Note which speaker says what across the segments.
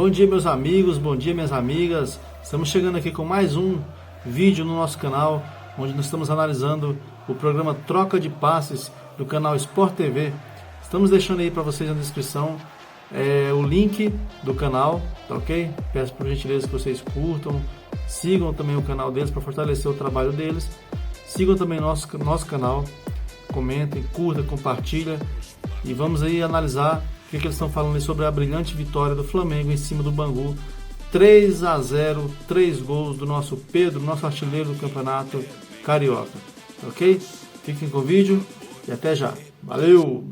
Speaker 1: Bom dia, meus amigos, bom dia, minhas amigas. Estamos chegando aqui com mais um vídeo no nosso canal, onde nós estamos analisando o programa Troca de Passes do canal Sport TV. Estamos deixando aí para vocês na descrição o link do canal, tá ok? Peço por gentileza que vocês curtam, sigam também o canal deles para fortalecer o trabalho deles. Sigam também nosso canal, comentem, curtam, compartilhem e vamos aí analisar o que eles estão falando aí sobre a brilhante vitória do Flamengo em cima do Bangu. 3-0, 3 gols do nosso Pedro, nosso artilheiro do campeonato carioca, ok? Fiquem com o vídeo e até já. Valeu!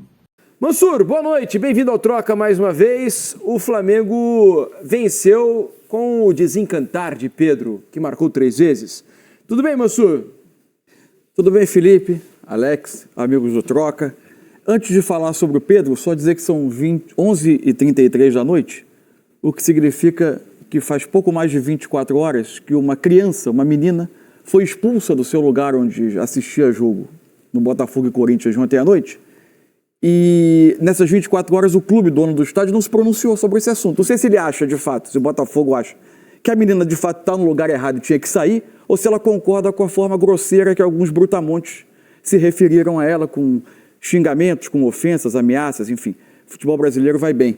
Speaker 2: Mansur, boa noite, bem-vindo ao Troca mais uma vez. O Flamengo venceu com o desencantar de Pedro, que marcou 3 vezes. Tudo bem, Mansur?
Speaker 3: Tudo bem, Felipe, Alex, amigos do Troca. Antes de falar sobre o Pedro, só dizer que são 11h33 da noite, o que significa que faz pouco mais de 24 horas que uma criança, uma menina, foi expulsa do seu lugar onde assistia jogo no Botafogo e Corinthians ontem à noite. E nessas 24 horas o clube, dono do estádio, não se pronunciou sobre esse assunto. Não sei se ele acha, de fato, se o Botafogo acha que a menina de fato está no lugar errado e tinha que sair, ou se ela concorda com a forma grosseira que alguns brutamontes se referiram a ela, com xingamentos, com ofensas, ameaças, enfim. O futebol brasileiro vai bem.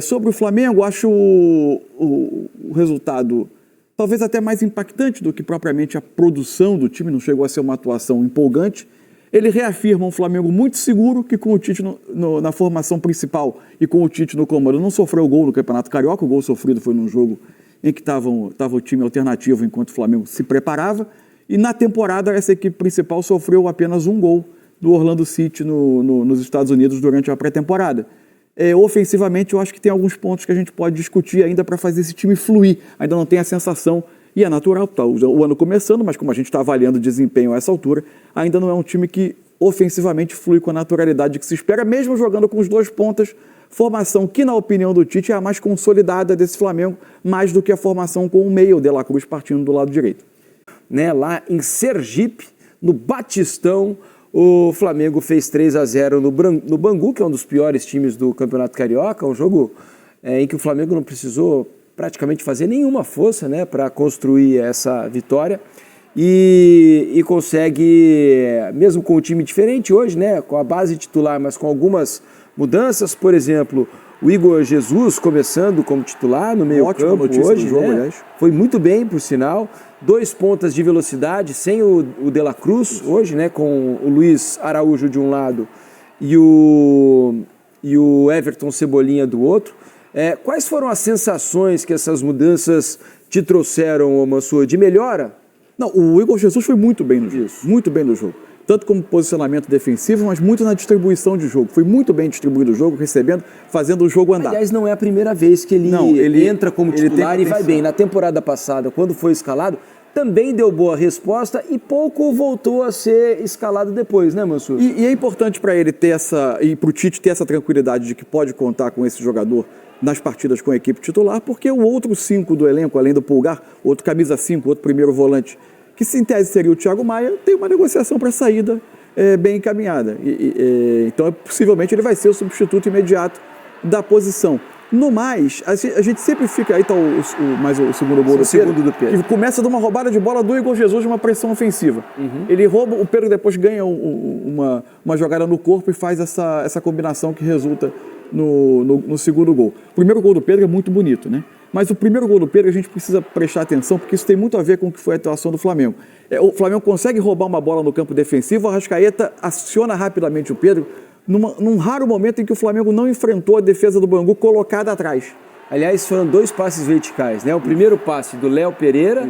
Speaker 3: Sobre o Flamengo, acho o resultado talvez até mais impactante do que propriamente a produção do time, não chegou a ser uma atuação empolgante. Ele reafirma um Flamengo muito seguro, que com o Tite na formação principal e com o Tite no comando não sofreu gol no Campeonato Carioca. O gol sofrido foi num jogo em que estava o time alternativo enquanto o Flamengo se preparava. E na temporada essa equipe principal sofreu apenas um gol do Orlando City nos Estados Unidos durante a pré-temporada. Ofensivamente eu acho que tem alguns pontos que a gente pode discutir ainda para fazer esse time fluir. Ainda não tem a sensação. E é natural, tá o ano começando, mas como a gente está avaliando o desempenho a essa altura, ainda não é um time que ofensivamente flui com a naturalidade que se espera, mesmo jogando com os 2 pontas, formação que, na opinião do Tite, é a mais consolidada desse Flamengo, mais do que a formação com o meio, o De La Cruz partindo do lado direito.
Speaker 2: Lá em Sergipe, no Batistão, o Flamengo fez 3-0 no Bangu, que é um dos piores times do Campeonato Carioca, um jogo em que o Flamengo não precisou praticamente fazer nenhuma força, para construir essa vitória e consegue, mesmo com um time diferente hoje, com a base titular, mas com algumas mudanças, por exemplo, o Igor Jesus começando como titular no meio campo hoje, jogo, foi muito bem, por sinal, 2 pontas de velocidade, sem o De La Cruz hoje, com o Luiz Araújo de um lado e o Everton Cebolinha do outro. Quais foram as sensações que essas mudanças te trouxeram, Mansur, de melhora?
Speaker 3: Não, o Igor Jesus foi muito bem no jogo, muito bem no jogo. Tanto como posicionamento defensivo, mas muito na distribuição de jogo. Foi muito bem distribuído o jogo, recebendo, fazendo o jogo andar.
Speaker 2: Aliás, não é a primeira vez que ele entra como titular e vai bem. Na temporada passada, quando foi escalado, também deu boa resposta e pouco voltou a ser escalado depois, Mansur?
Speaker 3: E é importante para ele ter e para o Tite ter essa tranquilidade de que pode contar com esse jogador nas partidas com a equipe titular, porque o outro 5 do elenco, além do Pulgar, outro camisa 5, outro primeiro volante, que se em tese seria o Thiago Maia, tem uma negociação para saída bem encaminhada. Então, possivelmente, ele vai ser o substituto imediato da posição. No mais, a gente sempre fica... Aí está o segundo gol do Pedro. Que começa de uma roubada de bola do Igor Jesus de uma pressão ofensiva. Ele rouba, o Pedro depois ganha uma jogada no corpo e faz essa combinação que resulta no segundo gol. O primeiro gol do Pedro é muito bonito, Mas o primeiro gol do Pedro a gente precisa prestar atenção, porque isso tem muito a ver com o que foi a atuação do Flamengo. O Flamengo consegue roubar uma bola no campo defensivo, o Arrascaeta aciona rapidamente o Pedro, num raro momento em que o Flamengo não enfrentou a defesa do Bangu colocada atrás.
Speaker 2: Aliás, foram 2 passes verticais, O primeiro passe do Léo Pereira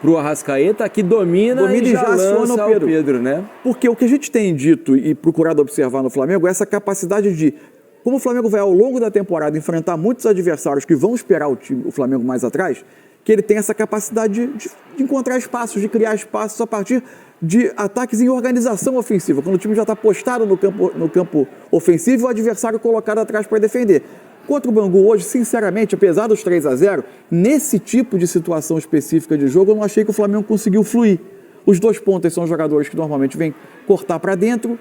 Speaker 2: para o Arrascaeta, que domina e já aciona o Pedro,
Speaker 3: Porque o que a gente tem dito e procurado observar no Flamengo é essa capacidade de... Como o Flamengo vai ao longo da temporada enfrentar muitos adversários que vão esperar o Flamengo mais atrás, que ele tem essa capacidade de encontrar espaços, de criar espaços a partir de ataques em organização ofensiva, quando o time já está postado no campo ofensivo e o adversário colocado atrás para defender. Contra o Bangu hoje, sinceramente, apesar dos 3-0, nesse tipo de situação específica de jogo, eu não achei que o Flamengo conseguiu fluir. Os 2 pontas são jogadores que normalmente vêm cortar para dentro.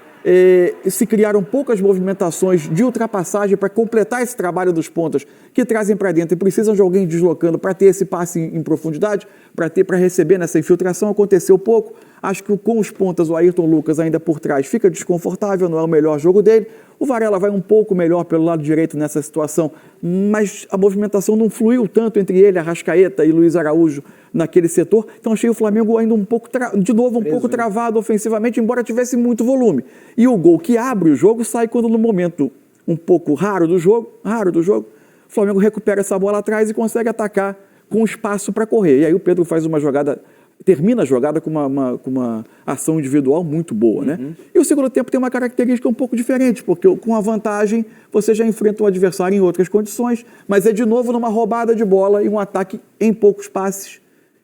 Speaker 3: Se criaram poucas movimentações de ultrapassagem para completar esse trabalho dos pontas que trazem para dentro e precisam de alguém deslocando para ter esse passe em profundidade, para receber nessa infiltração. Aconteceu pouco. Acho que com os pontas, o Ayrton Lucas ainda por trás fica desconfortável, não é o melhor jogo dele. O Varela vai um pouco melhor pelo lado direito nessa situação, mas a movimentação não fluiu tanto entre ele, Arrascaeta e Luiz Araújo naquele setor. Então achei o Flamengo ainda um pouco, pouco travado ofensivamente, embora tivesse muito volume. E o gol que abre o jogo sai quando no momento um pouco raro do jogo, o Flamengo recupera essa bola atrás e consegue atacar com espaço para correr. E aí o Pedro faz uma jogada, termina a jogada com uma ação individual muito boa, né? E o segundo tempo tem uma característica um pouco diferente, porque com a vantagem você já enfrenta o adversário em outras condições, mas é de novo numa roubada de bola e um ataque em poucos passes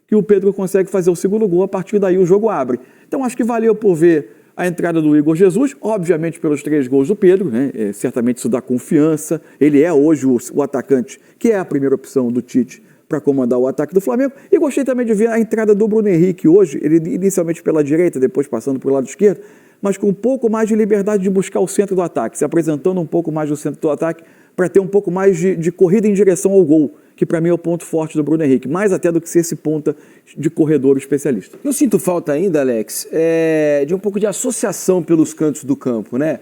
Speaker 3: que o Pedro consegue fazer o segundo gol. A partir daí o jogo abre. Então acho que valeu por ver a entrada do Igor Jesus, obviamente pelos 3 gols do Pedro, né? Certamente isso dá confiança. Ele é hoje o atacante, que é a primeira opção do Tite para comandar o ataque do Flamengo. E gostei também de ver a entrada do Bruno Henrique hoje, ele inicialmente pela direita, depois passando para o lado esquerdo, mas com um pouco mais de liberdade de buscar o centro do ataque, se apresentando um pouco mais no centro do ataque para ter um pouco mais de corrida em direção ao gol, que para mim é o ponto forte do Bruno Henrique, mais até do que ser esse ponta de corredor especialista.
Speaker 2: Eu sinto falta ainda, Alex, de um pouco de associação pelos cantos do campo, né?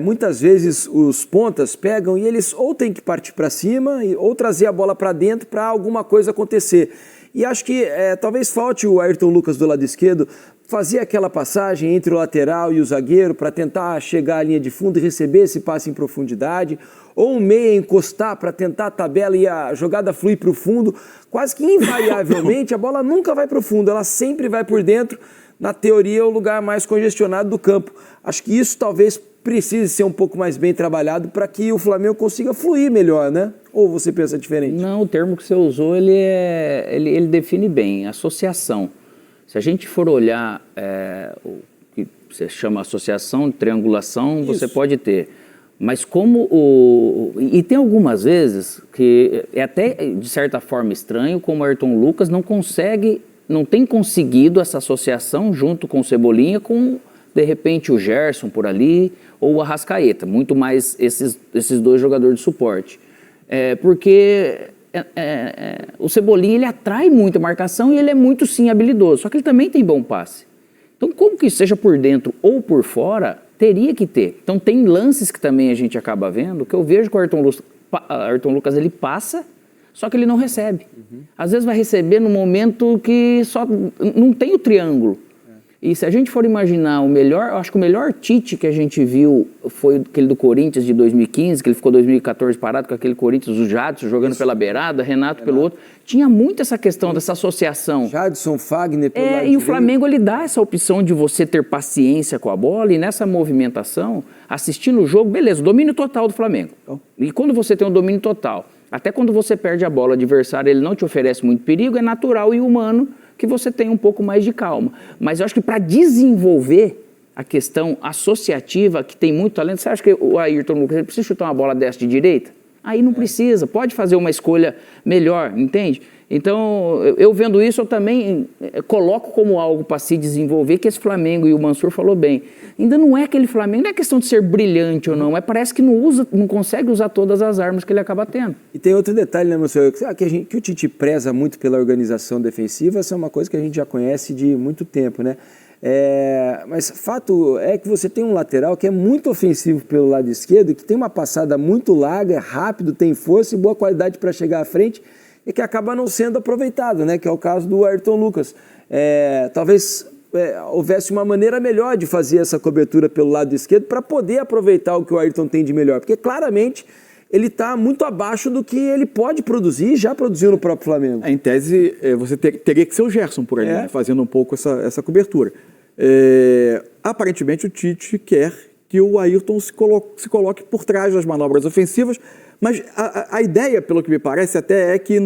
Speaker 2: Muitas vezes os pontas pegam e eles ou têm que partir para cima ou trazer a bola para dentro para alguma coisa acontecer. E acho que talvez falte o Ayrton Lucas do lado esquerdo fazer aquela passagem entre o lateral e o zagueiro para tentar chegar à linha de fundo e receber esse passe em profundidade, ou um meia encostar para tentar a tabela e a jogada fluir para o fundo. Quase que invariavelmente a bola nunca vai para o fundo, ela sempre vai por dentro. Na teoria é o lugar mais congestionado do campo. Acho que isso talvez precise ser um pouco mais bem trabalhado para que o Flamengo consiga fluir melhor, né? Ou você pensa diferente?
Speaker 4: Não, o termo que você usou, ele define bem, associação. Se a gente for olhar o que você chama associação, triangulação, isso você pode ter. Mas e tem algumas vezes que é até de certa forma estranho, como o Ayrton Lucas não tem conseguido essa associação junto com o Cebolinha, com de repente o Gerson por ali ou o Arrascaeta, muito mais esses 2 jogadores de suporte. Porque o Cebolinha ele atrai muita marcação e ele é muito sim habilidoso, só que ele também tem bom passe. Então, como que seja por dentro ou por fora, teria que ter. Então tem lances que também a gente acaba vendo, que eu vejo que o Ayrton Lucas ele passa, só que ele não recebe. Às vezes vai receber no momento que só não tem o triângulo. E se a gente for imaginar eu acho que o melhor Tite que a gente viu foi aquele do Corinthians de 2015, que ele ficou 2014 parado com aquele Corinthians, o Jadson jogando pela beirada, Renato pelo outro. Tinha muito essa questão dessa associação.
Speaker 2: Jadson, Fagner pelo lado
Speaker 4: E
Speaker 2: direito.
Speaker 4: o Flamengo ele dá essa opção de você ter paciência com a bola e nessa movimentação, assistindo o jogo, beleza, domínio total do Flamengo. E quando você tem um domínio total, até quando você perde a bola, o adversário ele não te oferece muito perigo, é natural e humano que você tenha um pouco mais de calma. Mas eu acho que para desenvolver a questão associativa, que tem muito talento, você acha que o Ayrton Lucas precisa chutar uma bola dessa de direita? Aí não precisa, pode fazer uma escolha melhor, entende? Então, eu vendo isso, eu também coloco como algo para se desenvolver, que esse Flamengo, e o Mansur falou bem, ainda não é aquele Flamengo, não é questão de ser brilhante ou não, mas parece que não consegue usar todas as armas que ele acaba tendo.
Speaker 2: E tem outro detalhe, né, Mansur? Que o Tite preza muito pela organização defensiva, essa é uma coisa que a gente já conhece de muito tempo, né? Mas fato é que você tem um lateral que é muito ofensivo pelo lado esquerdo, que tem uma passada muito larga, é rápido, tem força e boa qualidade para chegar à frente, e que acaba não sendo aproveitado, né? Que é o caso do Ayrton Lucas. Talvez houvesse uma maneira melhor de fazer essa cobertura pelo lado esquerdo para poder aproveitar o que o Ayrton tem de melhor, porque claramente ele está muito abaixo do que ele pode produzir e já produziu no próprio Flamengo.
Speaker 3: Em tese, você teria que ser o Gerson por ali, né? Fazendo um pouco essa cobertura. Aparentemente o Tite quer que o Ayrton se coloque por trás das manobras ofensivas, mas a ideia, pelo que me parece, até é que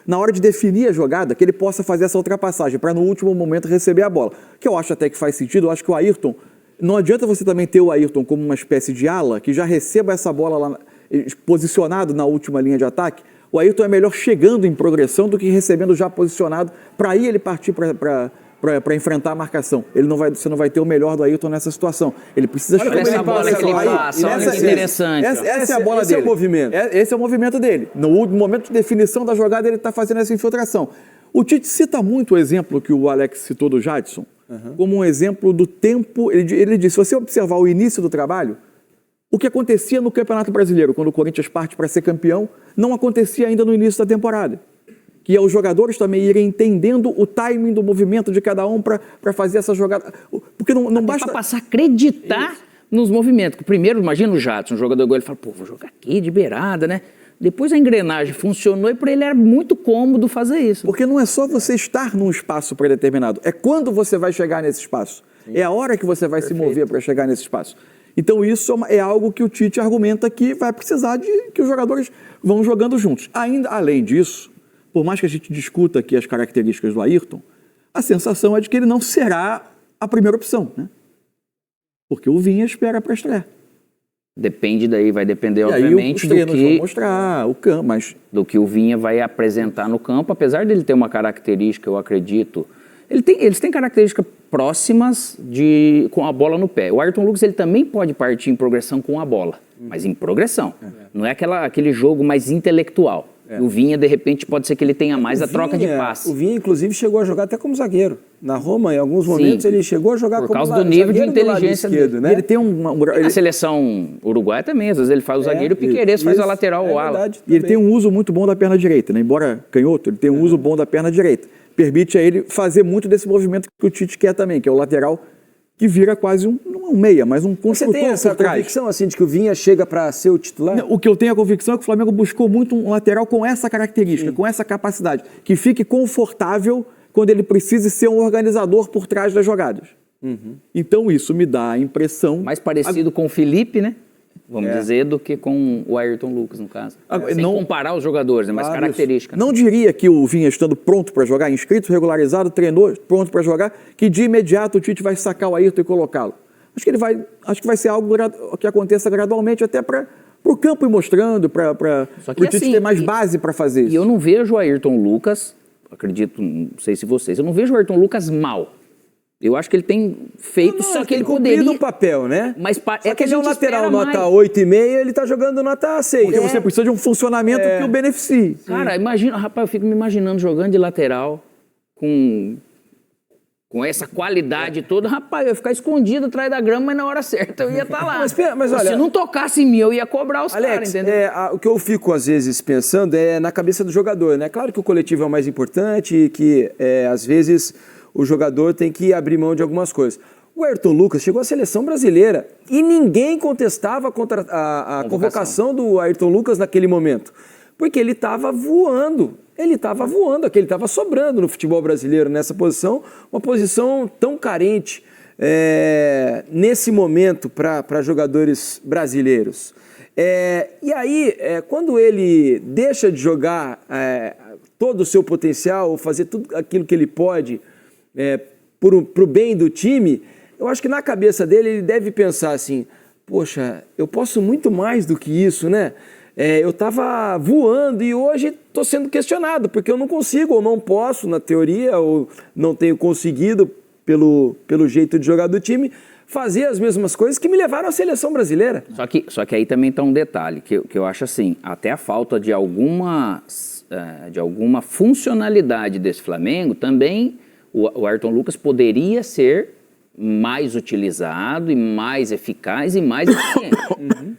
Speaker 3: na hora de definir a jogada, que ele possa fazer essa ultrapassagem para no último momento receber a bola, que eu acho até que faz sentido. Eu acho que o Ayrton, não adianta você também ter o Ayrton como uma espécie de ala que já receba essa bola lá posicionado na última linha de ataque. O Ayrton é melhor chegando em progressão do que recebendo já posicionado, para aí ele partir para para enfrentar a marcação. Você não vai ter o melhor do Ayrton nessa situação. Ele precisa
Speaker 4: Olha essa bola que ele passa, olha que interessante.
Speaker 3: Essa é a bola dele.
Speaker 2: Esse é o movimento.
Speaker 3: Esse é o movimento dele. No momento de definição da jogada, ele está fazendo essa infiltração. O Tite cita muito o exemplo que o Alex citou do Jadson, como um exemplo do tempo. Ele disse, se você observar o início do trabalho, o que acontecia no Campeonato Brasileiro, quando o Corinthians parte para ser campeão, não acontecia ainda no início da temporada. Que é os jogadores também irem entendendo o timing do movimento de cada um para fazer essa jogada. Porque não basta...
Speaker 4: Para passar a acreditar nos movimentos. Primeiro, imagina o Jadson, um jogador igual, ele fala, pô, vou jogar aqui de beirada, né? Depois a engrenagem funcionou e para ele era muito cômodo fazer isso.
Speaker 3: Porque não é só você estar num espaço pré-determinado, é quando você vai chegar nesse espaço. Sim. É a hora que você vai se mover para chegar nesse espaço. Então isso é algo que o Tite argumenta que vai precisar de que os jogadores vão jogando juntos. Ainda além disso, por mais que a gente discuta aqui as características do Ayrton, a sensação é de que ele não será a primeira opção, né? Porque o Vinha espera para estrear.
Speaker 4: Depende daí, vai depender,
Speaker 3: e
Speaker 4: obviamente,
Speaker 3: aí, vão mostrar o campo, mas...
Speaker 4: do que o Vinha vai apresentar no campo, apesar dele ter uma característica, eu acredito. Eles têm características próximas com a bola no pé. O Ayrton Lucas ele também pode partir em progressão com a bola, mas em progressão. Não é aquele jogo mais intelectual. O Vinha, de repente, pode ser que ele tenha mais a troca de passe.
Speaker 2: O Vinha, inclusive, chegou a jogar até como zagueiro. Na Roma, em alguns momentos, ele chegou a jogar como
Speaker 4: zagueiro. Por causa do nível de inteligência
Speaker 2: esquerdo, né?
Speaker 3: Ele tem
Speaker 4: Na seleção uruguaia também, às vezes ele faz o zagueiro e o Piquerez faz a lateral ou ala.
Speaker 3: E ele tem um uso muito bom da perna direita, né? Embora canhoto, ele tem um uso bom da perna direita. Permite a ele fazer muito desse movimento que o Tite quer também, que é o lateral que vira quase um meia, mas um construtor.
Speaker 2: Você tem essa convicção assim de que o Vinha chega para ser o titular?
Speaker 3: O que eu tenho a convicção é que o Flamengo buscou muito um lateral com essa característica, com essa capacidade, que fique confortável quando ele precise ser um organizador por trás das jogadas. Então isso me dá a impressão...
Speaker 4: Mais parecido com o Felipe, né? Vamos dizer, do que com o Ayrton Lucas, no caso. Sem comparar os jogadores, mas características.
Speaker 3: Não diria que o Vinha estando pronto para jogar, inscrito, regularizado, treinou, pronto para jogar, que de imediato o Tite vai sacar o Ayrton e colocá-lo. Acho que vai ser algo que aconteça gradualmente, até para o campo ir mostrando, para o Tite ter mais base para fazer isso.
Speaker 4: E eu não vejo o Ayrton Lucas, acredito, não sei se vocês, eu não vejo o Ayrton Lucas mal. Eu acho que ele tem feito, só que ele poderia...
Speaker 2: no papel, né?
Speaker 4: Mas
Speaker 2: só que ele é um lateral nota 8,5 e ele tá jogando nota 6.
Speaker 3: Porque você precisa de um funcionamento que o beneficie.
Speaker 4: Cara, imagina, rapaz, eu fico me imaginando jogando de lateral com essa qualidade toda, rapaz, eu ia ficar escondido atrás da grama, mas na hora certa eu ia estar lá.
Speaker 2: Mas olha,
Speaker 4: se não tocasse em mim, eu ia cobrar os caras, entendeu?
Speaker 2: O que eu fico, às vezes, pensando é na cabeça do jogador, né? Claro que o coletivo é o mais importante e que, às vezes, o jogador tem que abrir mão de algumas coisas. O Ayrton Lucas chegou à seleção brasileira e ninguém contestava contra a convocação do Ayrton Lucas naquele momento, porque ele estava voando. Ele estava sobrando no futebol brasileiro nessa posição, uma posição tão carente nesse momento para jogadores brasileiros. E aí, quando ele deixa de jogar todo o seu potencial, ou fazer tudo aquilo que ele pode para o bem do time, eu acho que na cabeça dele ele deve pensar assim, poxa, eu posso muito mais do que isso, né? Eu estava voando e hoje estou sendo questionado, porque eu não consigo ou não posso, na teoria, ou não tenho conseguido, pelo jeito de jogar do time, fazer as mesmas coisas que me levaram à seleção brasileira.
Speaker 4: Só que aí também está um detalhe, que eu acho assim, até a falta de alguma funcionalidade desse Flamengo, também o Ayrton Lucas poderia ser mais utilizado e mais eficaz e mais eficiente.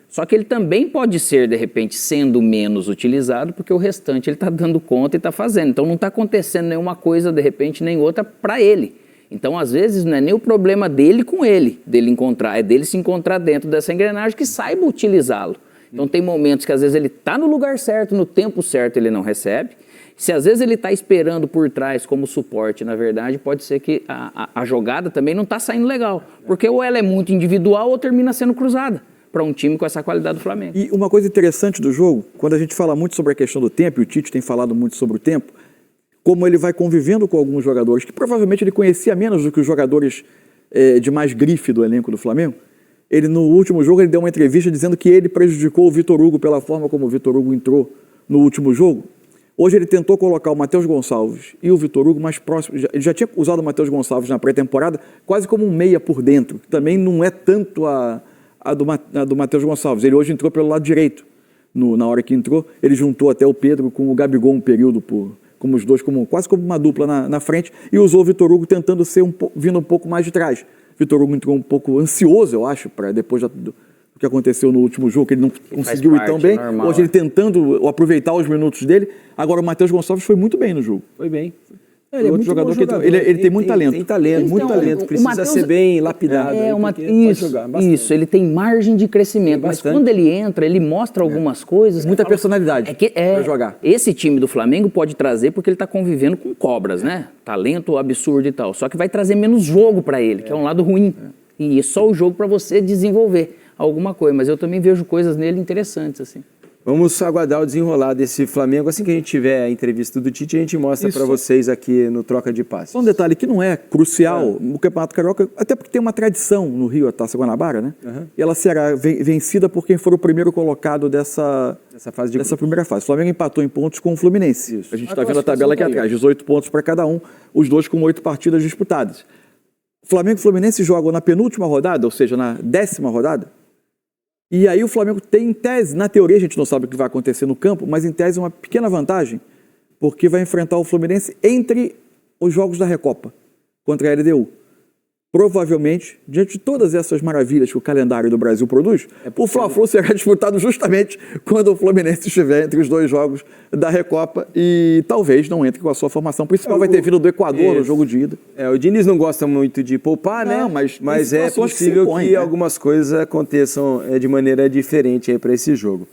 Speaker 4: Só que ele também pode ser, de repente, sendo menos utilizado, porque o restante ele está dando conta e está fazendo. Então não está acontecendo nenhuma coisa, de repente, nem outra para ele. Então, às vezes, não é nem o problema dele com ele, dele encontrar, é dele se encontrar dentro dessa engrenagem que saiba utilizá-lo. Então tem momentos que às vezes ele está no lugar certo, no tempo certo ele não recebe. Se às vezes ele está esperando por trás como suporte, na verdade, pode ser que a jogada também não está saindo legal. Porque ou ela é muito individual ou termina sendo cruzada para um time com essa qualidade do Flamengo.
Speaker 3: E uma coisa interessante do jogo, quando a gente fala muito sobre a questão do tempo, e o Tite tem falado muito sobre o tempo, como ele vai convivendo com alguns jogadores, que provavelmente ele conhecia menos do que os jogadores de mais grife do elenco do Flamengo. Ele, no último jogo, ele deu uma entrevista dizendo que ele prejudicou o Vitor Hugo pela forma como o Vitor Hugo entrou no último jogo. Hoje ele tentou colocar o Matheus Gonçalves e o Vitor Hugo mais próximos. Ele já tinha usado o Matheus Gonçalves na pré-temporada quase como um meia por dentro. Também não é tanto a do Matheus Gonçalves. Ele hoje entrou pelo lado direito. Na hora que entrou, ele juntou até o Pedro com o Gabigol um período, como os dois, quase como uma dupla na frente, e usou o Vitor Hugo tentando vindo um pouco mais de trás. Vitor Hugo entrou um pouco ansioso, eu acho, para depois do que aconteceu no último jogo, que ele não conseguiu ir tão bem.
Speaker 4: Normal,
Speaker 3: hoje ele tentando aproveitar os minutos dele. Agora o Matheus Gonçalves foi muito bem no jogo.
Speaker 2: Foi bem.
Speaker 3: Ele é muito jogador ele tem muito talento.
Speaker 2: Tem talento, muito talento. Precisa
Speaker 4: Mateus,
Speaker 2: ser bem lapidado.
Speaker 4: Isso, ele tem margem de crescimento. Mas quando ele entra, ele mostra algumas coisas.
Speaker 3: Muita personalidade para jogar.
Speaker 4: Esse time do Flamengo pode trazer porque ele está convivendo com cobras, né? Talento absurdo e tal. Só que vai trazer menos jogo para ele, que é um lado ruim. E é só o jogo para você desenvolver alguma coisa. Mas eu também vejo coisas nele interessantes, assim.
Speaker 2: Vamos aguardar o desenrolar desse Flamengo. Assim que a gente tiver a entrevista do Tite, a gente mostra para vocês aqui no Troca de Passes.
Speaker 3: Só um detalhe que não é crucial no Campeonato Carioca, até porque tem uma tradição no Rio, a Taça Guanabara, né? E ela será vencida por quem for o primeiro colocado dessa primeira fase. O Flamengo empatou em pontos com o Fluminense. Isso. A gente está vendo a tabela aqui atrás, 18 pontos para cada um, os dois com 8 partidas disputadas. Flamengo e Fluminense jogam na penúltima rodada, ou seja, na 10ª rodada. E aí o Flamengo tem, em tese, na teoria a gente não sabe o que vai acontecer no campo, mas em tese uma pequena vantagem, porque vai enfrentar o Fluminense entre os jogos da Recopa contra a LDU. Provavelmente, diante de todas essas maravilhas que o calendário do Brasil produz, o Fla-Flu será disputado justamente quando o Fluminense estiver entre os dois jogos da Recopa e talvez não entre com a sua formação principal. Vai ter vindo do Equador no jogo de ida.
Speaker 2: O Diniz não gosta muito de poupar, né? Mas é possível que algumas coisas aconteçam de maneira diferente para esse jogo.